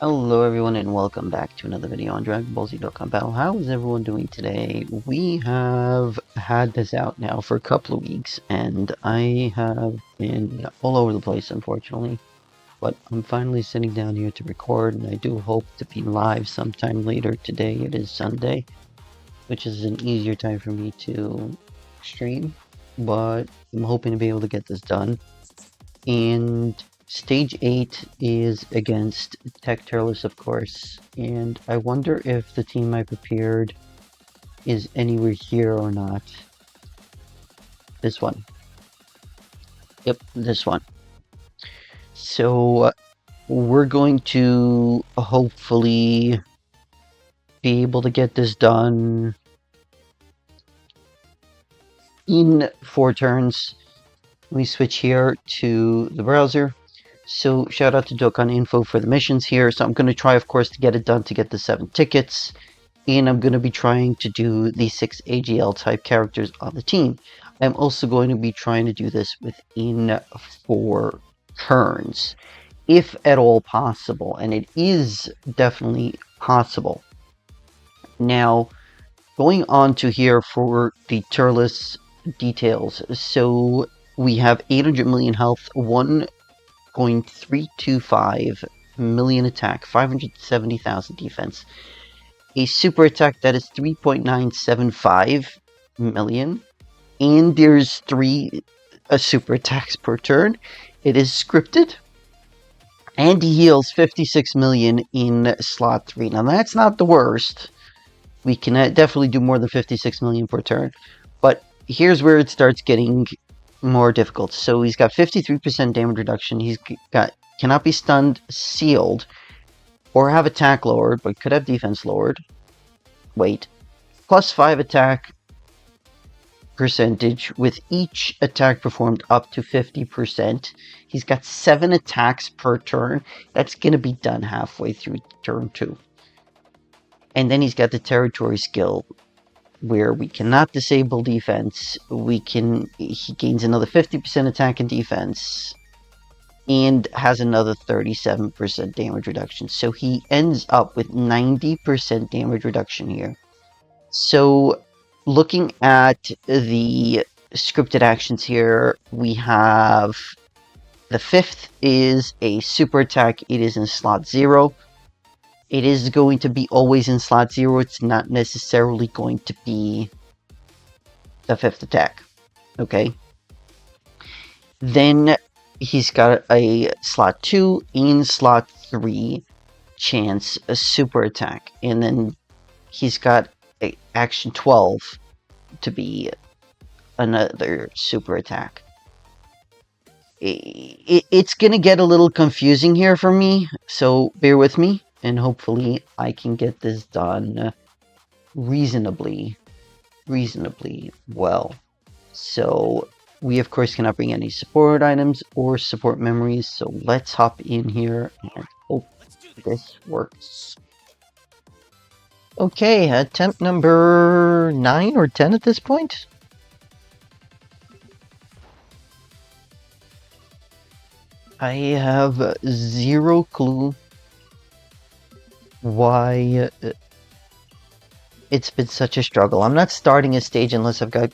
Hello everyone and welcome back to another video on Dragon Ball Z Dokkan Battle. How is everyone doing today? We have had this out now for a couple of weeks and I have been all over the place unfortunately. But I'm finally sitting down here to record and I do hope to be live sometime later today. It is Sunday, which is an easier time for me to stream. But I'm hoping to be able to get this done. And Stage 8 is against VS.Turles, of course, and I wonder if the team I prepared is anywhere here or not. This one. Yep, this one. So, we're going to hopefully be able to get this done in 4 turns. We switch here to the browser. So shout out to Dokkan Info for the missions here. So I'm going to try, of course, to get it done to get the 7 tickets. And I'm going to be trying to do the 6 AGL type characters on the team. I'm also going to be trying to do this within 4 turns, if at all possible. And it is definitely possible. Now, going on to here for the Turles details. So we have 800 million health, 1.325 million attack, 570,000 defense, a super attack that is 3.975 million, and there's 3 super attacks per turn. It is scripted, and he heals 56 million in slot 3. Now that's not the worst. We can definitely do more than 56 million per turn, but here's where it starts getting more difficult. So he's got 53% damage reduction. He's got cannot be stunned, sealed, or have attack lowered, but could have defense lowered. Wait, plus 5 attack percentage with each attack performed up to 50%. He's got 7 attacks per turn. That's gonna be done halfway through turn 2. And then he's got the territory skill, where we cannot disable defense. He gains another 50% attack and defense, and has another 37% damage reduction. So he ends up with 90% damage reduction here. So looking at the scripted actions here, we have the 5th is a super attack. It is in slot 0. It is going to be always in slot 0. It's not necessarily going to be the 5th attack. Okay. Then he's got a slot 2 and slot 3 chance a super attack. And then he's got a action 12 to be another super attack. It's going to get a little confusing here for me, so bear with me. And hopefully I can get this done reasonably well. So we of course cannot bring any support items or support memories, so let's hop in here and hope this works. Okay, attempt number 9 or 10 at this point. I have 0 clue why it's been such a struggle. I'm not starting a stage unless I've got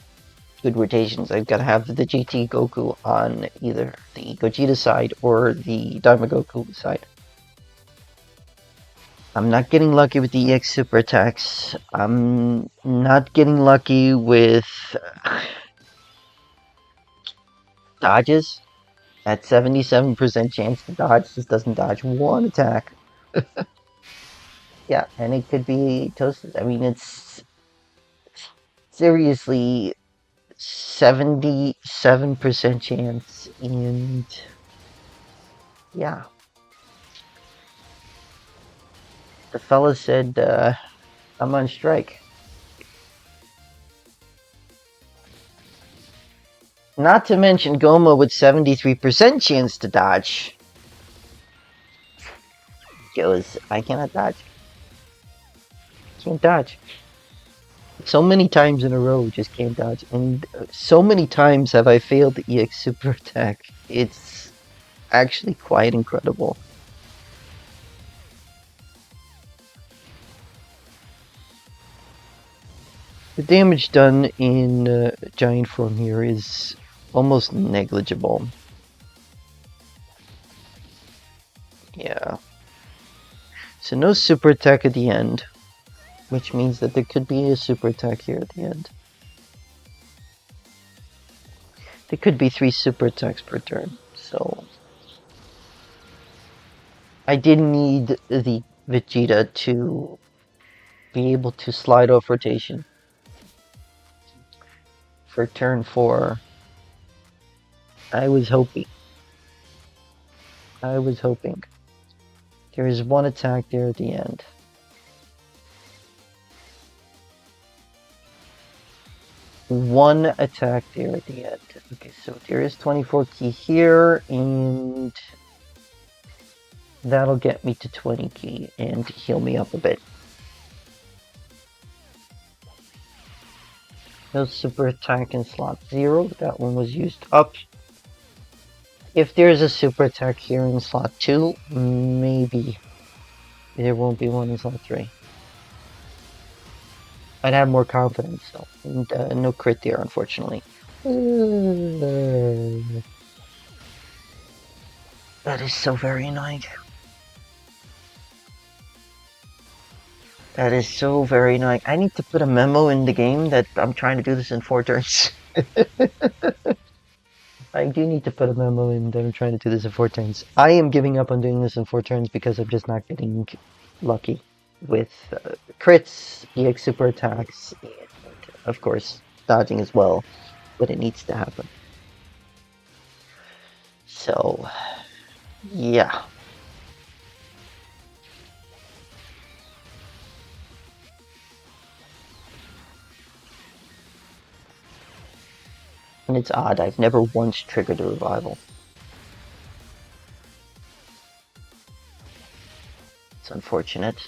good rotations. I've got to have the GT Goku on either the Gogeta side or the Daima Goku side. I'm not getting lucky with the EX super attacks. I'm not getting lucky with dodges. At 77% chance to dodge, just doesn't dodge 1 attack. Yeah, and it could be toasted. I mean, it's seriously 77% chance, and yeah. The fella said, I'm on strike. Not to mention Goma with 73% chance to dodge. Goes, I cannot dodge. Can't dodge. So many times in a row, just can't dodge. And so many times have I failed the EX super attack. It's actually quite incredible. The damage done in Giant Form here is almost negligible. Yeah. So no super attack at the end, which means that there could be a super attack here at the end. There could be 3 super attacks per turn, so I did need the Vegeta to be able to slide off rotation for turn 4. I was hoping. There is 1 attack there at the end. One attack there at the end. Okay, so there is 24 ki here, and that'll get me to 20 ki and heal me up a bit. No super attack in slot 0. That one was used up. If there's a super attack here in slot 2, maybe there won't be one in slot 3. I'd have more confidence, though. And no crit there, unfortunately. That is so very annoying. That is so very annoying. I need to put a memo in the game that I'm trying to do this in 4 turns. I do need to put a memo in that I'm trying to do this in 4 turns. I am giving up on doing this in 4 turns because I'm just not getting lucky with crits, EX super attacks, and of course dodging as well, but it needs to happen. So, yeah. And it's odd, I've never once triggered a revival. It's unfortunate.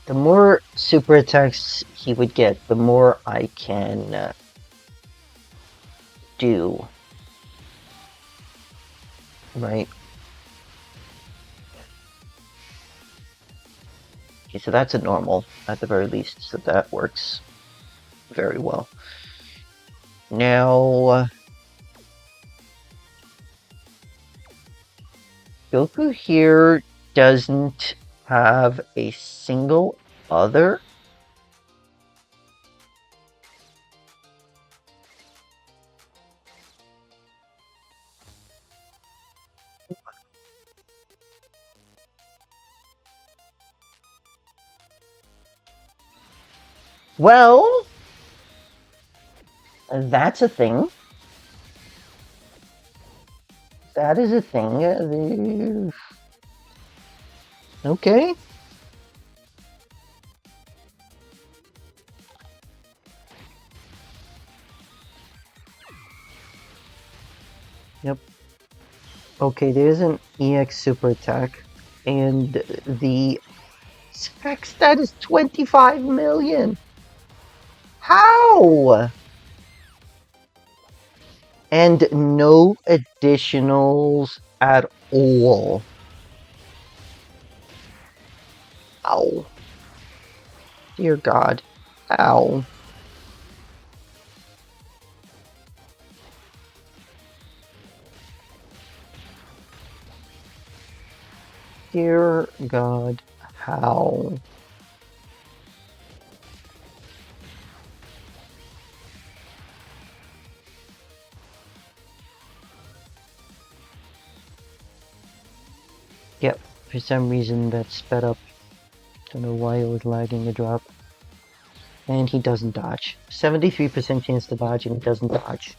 The more super attacks he would get, the more I can do. Right? Okay, so that's a normal, at the very least, so that works very well. Now, Goku here doesn't have a single other. Well, that's a thing. That is a thing. Okay. Yep. Okay, there's an EX super attack, and the attack stat is 25 million. How? And no additionals at all. Ow. Dear God. Ow. Dear God. How? Yep, for some reason that sped up. Don't know why it was lagging a drop. And he doesn't dodge. 73% chance to dodge, and he doesn't dodge.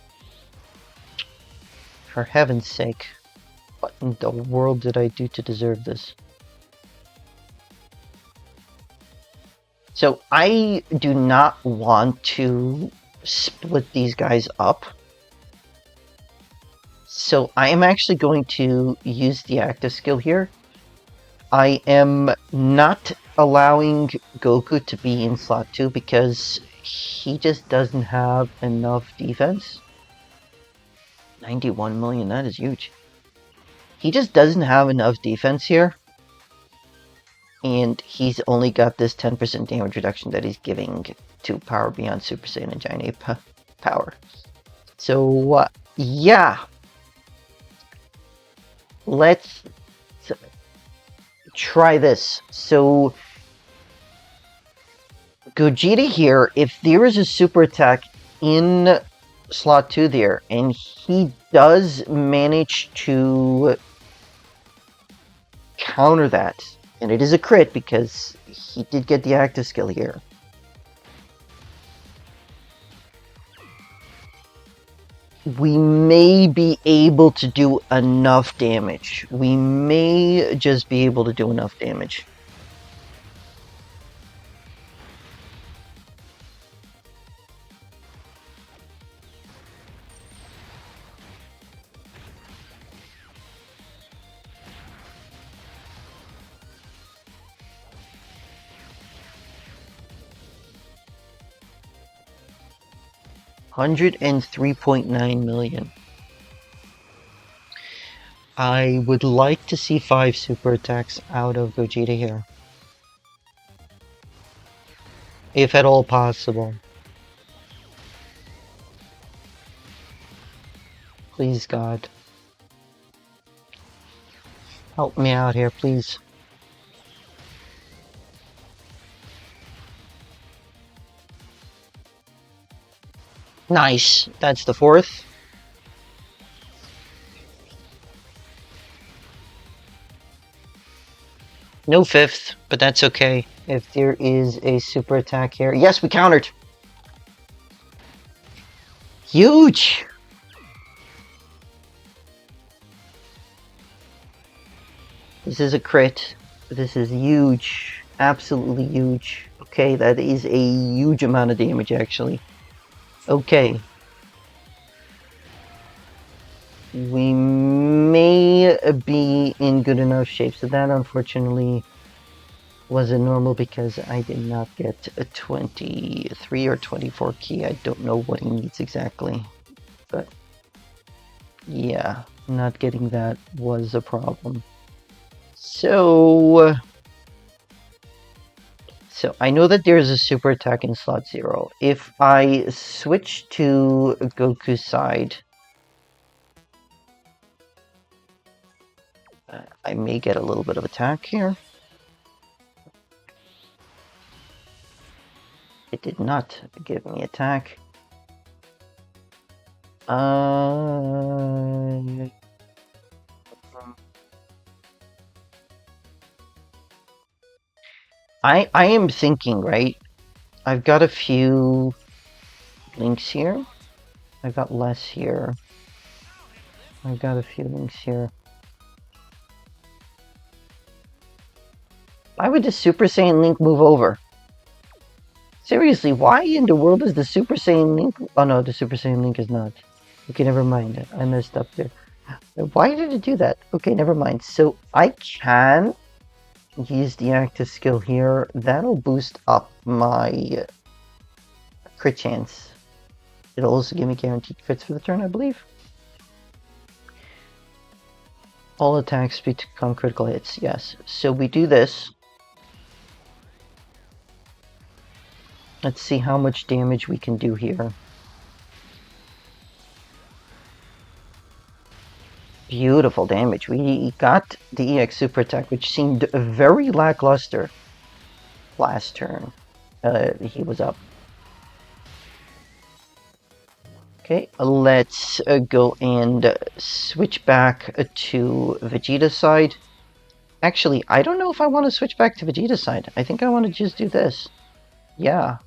For heaven's sake. What in the world did I do to deserve this? So I do not want to split these guys up. So I am actually going to use the active skill here. I am not allowing Goku to be in slot 2 because he just doesn't have enough defense. 91 million, that is huge. He just doesn't have enough defense here. and he's only got this 10% damage reduction that he's giving to Power Beyond Super Saiyan and Giant Ape Power. So, yeah. Let's try this. So, Gogeta here, if there is a super attack in slot 2 there, and he does manage to counter that, and it is a crit because he did get the active skill here. We may be able to do enough damage. We may just be able to do enough damage. $103.9 million. I would like to see 5 super attacks out of Gogeta here. If at all possible. Please, God. Help me out here, please. Nice. That's the 4th. No 5th, but that's okay. If there is a super attack here. Yes, we countered. Huge! This is a crit. This is huge. Absolutely huge. Okay, that is a huge amount of damage, actually. Okay. We may be in good enough shape. So that, unfortunately, wasn't normal because I did not get a 23 or 24 key. I don't know what he needs exactly. But, yeah, not getting that was a problem. So I know that there's a super attack in slot 0. If I switch to Goku's side, I may get a little bit of attack here. It did not give me attack. I am thinking, right? I've got a few links here. I've got less here. I've got a few links here. Why would the Super Saiyan Link move over? Seriously, why in the world is the Super Saiyan Link... Oh no, the Super Saiyan Link is not. Okay, never mind. I messed up there. Why did it do that? Okay, never mind. So I can use the active skill here. That'll boost up my crit chance. It'll also give me guaranteed crits for the turn, I believe. All attacks become critical hits, yes. So we do this. Let's see how much damage we can do here. Beautiful damage. We got the EX super attack, which seemed very lackluster last turn. He was up. Okay, let's go and switch back to Vegeta's side. Actually, I don't know if I want to switch back to Vegeta's side. I think I want to just do this. Yeah.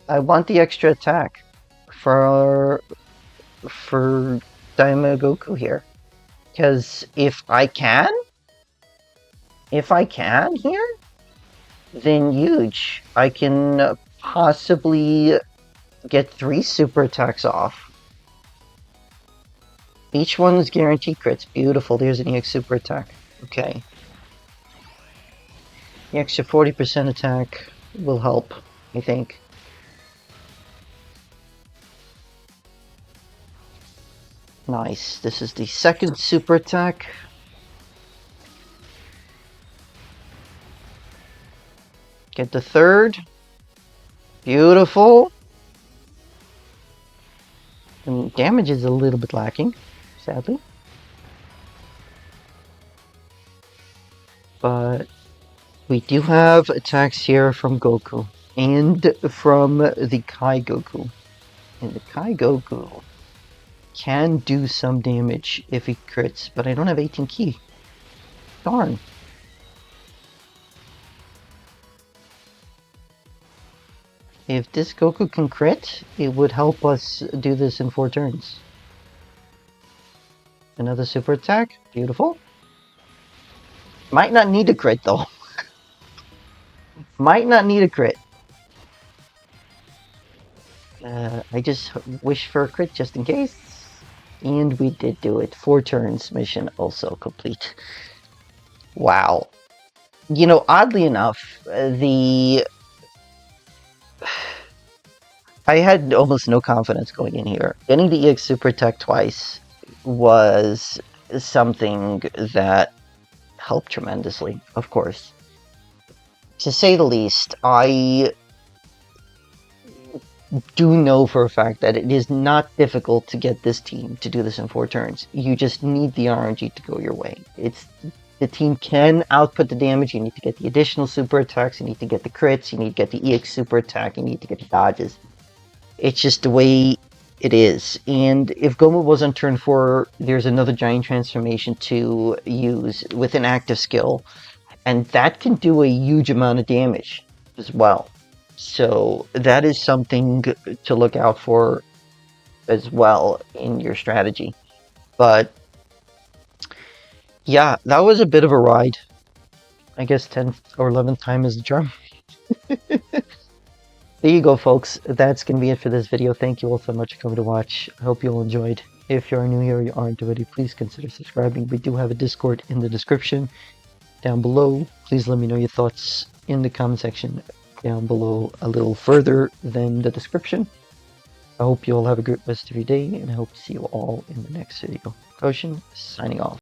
I want the extra attack for Daima Goku here. Because if I can here, then huge. I can possibly get 3 super attacks off. Each one is guaranteed crits. Beautiful. There's an EX super attack. Okay. The extra 40% attack will help, I think. Nice. This is the second super attack. Get the third. Beautiful. And damage is a little bit lacking, sadly. But we do have attacks here from Goku and from the Kai Goku. And the Kai Goku can do some damage if he crits, but I don't have 18 ki. Darn. If this Goku can crit, it would help us do this in 4 turns. Another super attack. Beautiful. Might not need a crit, though. Might not need a crit. I just wish for a crit just in case. And we did do it. 4 turns. Mission also complete. Wow. You know, oddly enough, I had almost no confidence going in here. Getting the EX Super Attack twice was something that helped tremendously, of course. To say the least, I do know for a fact that it is not difficult to get this team to do this in 4 turns. You just need the RNG to go your way. The team can output the damage. You need to get the additional super attacks. You need to get the crits. You need to get the EX super attack. You need to get the dodges. It's just the way it is. And if Goma was on turn 4, there's another giant transformation to use with an active skill. And that can do a huge amount of damage as well. So that is something to look out for as well in your strategy. But yeah, that was a bit of a ride. I guess 10th or 11th time is the charm. There you go, folks. That's going to be it for this video. Thank you all so much for coming to watch. I hope you all enjoyed. If you are new here or you aren't already, please consider subscribing. We do have a Discord in the description down below. Please let me know your thoughts in the comment section down below a little further than the description. I hope you all have a great rest of your day, and I hope to see you all in the next video. Koshin, signing off.